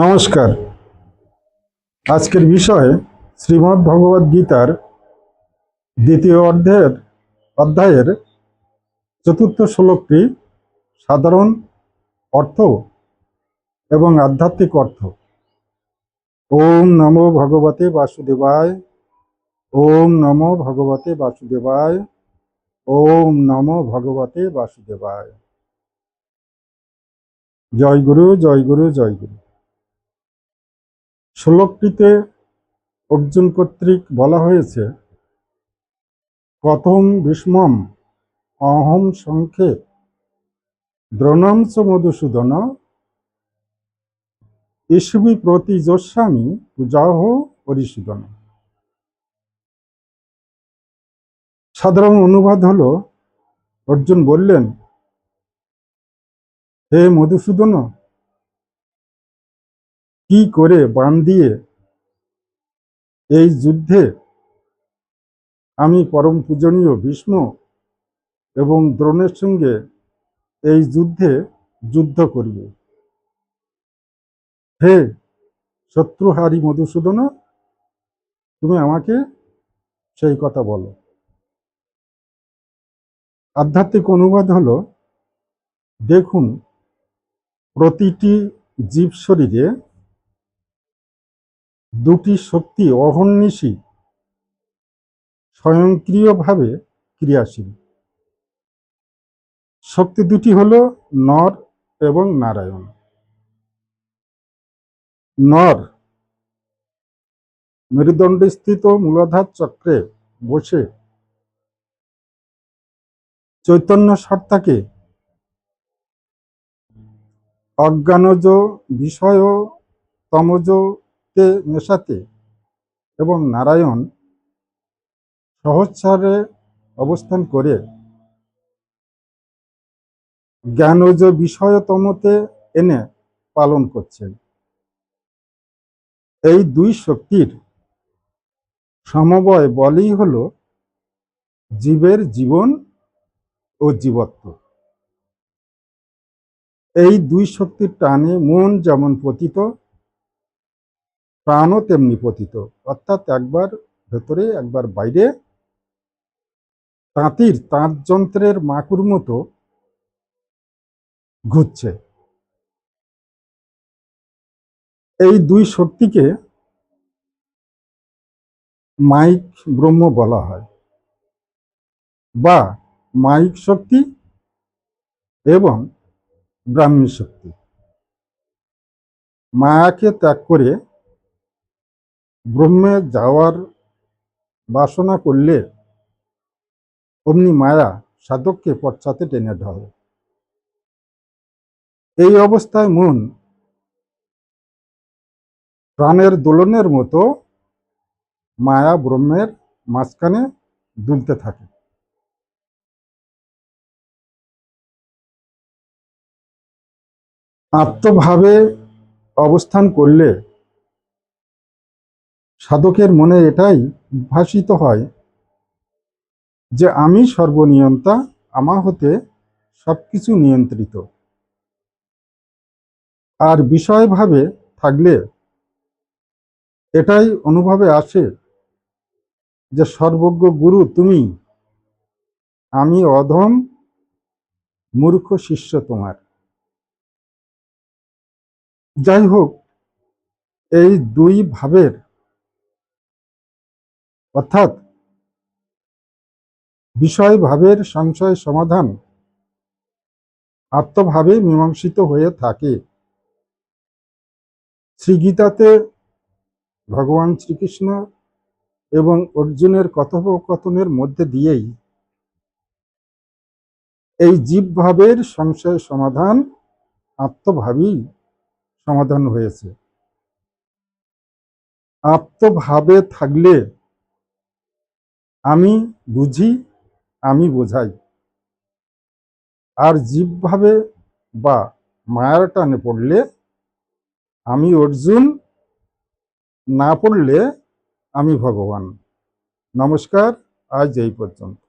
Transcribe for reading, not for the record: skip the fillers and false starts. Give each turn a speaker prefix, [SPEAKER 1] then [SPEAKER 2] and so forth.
[SPEAKER 1] নমস্কার। আজকের বিষয় শ্রীমদ্ ভগবদ গীতার দ্বিতীয় অধ্যায়ের চতুর্থ শ্লোকটি সাধারণ অর্থ এবং আধ্যাত্মিক অর্থ। ওম নমো ভগবতে বাসুদেবায়, ওম নমো ভগবতে বাসুদেবায়, ওম নমো ভগবতে বাসুদেবায়। জয় গুরু, জয় গুরু, জয় গুরু। শ্লোকটিতে অর্জুন কর্তৃক বলা হয়েছে, কথম ভীষ্মম অহম সংখ্যে দ্রোণম চ মধুসূদন ইষ্বি প্রতি যোস্বামী পূজাহ পরিশোধন। সাধারণ অনুবাদ হলো, অর্জুন বললেন, হে মধুসূদন, কি করে বাণ দিয়ে এই যুদ্ধে আমি পরম পূজনীয় ভীষ্ম এবং দ্রোণের সঙ্গে এই যুদ্ধ করিব। হে শত্রুহারি মধুসূদন, তুমি আমাকে সেই কথা বলো। আধ্যাত্মিক অনুবাদ হলো, দেখুন, প্রতিটি জীব শরীরে দুটি শক্তি অহর্নিশি স্বয়ংক্রিয়ভাবে ক্রিয়াশীল। শক্তি দুটি হলো নর এবং নারায়ণ। নর মেরুদণ্ডস্থিত মূলাধার চক্রে বসে চৈতন্য সত্তাকে অজ্ঞানজ বিষয় তমজতে মেশাতে, এবং নারায়ণ সহস্রারে অবস্থান করে জ্ঞানজ বিষয়তমতে এনে পালন করছেন। এই দুই শক্তির সমবায় বলেই হলো জীবের জীবন ও জীবত্ব। এই দুই শক্তির টানে মন যেমন পতিত, প্রাণও তেমনি পতিত, অর্থাৎ একবার ভেতরে একবার বাইরে, তাঁতির তাঁত যন্ত্রের মাকুর মতো ঘুরছে। এই দুই শক্তিকে মাইক ব্রহ্ম বলা হয়, বা মাইক শক্তি এবং ব্রাহ্মী শক্তি। মায়াকে ত্যাগ করে ব্রহ্মে যাওয়ার বাসনা করলে অমনি মায়া সাধককে পশ্চাতে টেনে ধরে। এই অবস্থায় মন প্রাণের দোলনের মতো মায়া ব্রহ্মের মাঝখানে দুলতে থাকে। আত্মভাবে অবস্থান করলে সাধকের মনে এটাই উদ্ভাসিত হয় যে আমি সর্বনিয়ন্তা, আমা হতে সবকিছু নিয়ন্ত্রিত। আর বিষয়ভাবে থাকলে এটাই অনুভবে আসে যে সর্বজ্ঞ গুরু তুমি, আমি অধম মূর্খ শিষ্য তোমার। যাই হোক, এই দুই ভাবের অর্থাৎ বিষয় ভাবের সংশয় সমাধান আত্মভাবে মীমাংসিত হয়ে থাকে। শ্রীগীতাতে ভগবান শ্রীকৃষ্ণ এবং অর্জুনের কথোপকথনের মধ্যে দিয়েই এই জীব ভাবের সংশয় সমাধান আত্মভাবেই সমাধান হয়েছে। আত্মভাবে থাকলে আমি বুঝি, আমি বোঝাই। আর জীবভাবে বা মায়ার টানে পড়লে আমি অর্জুন, না পড়লে আমি ভগবান। নমস্কার, আজ এই পর্যন্ত।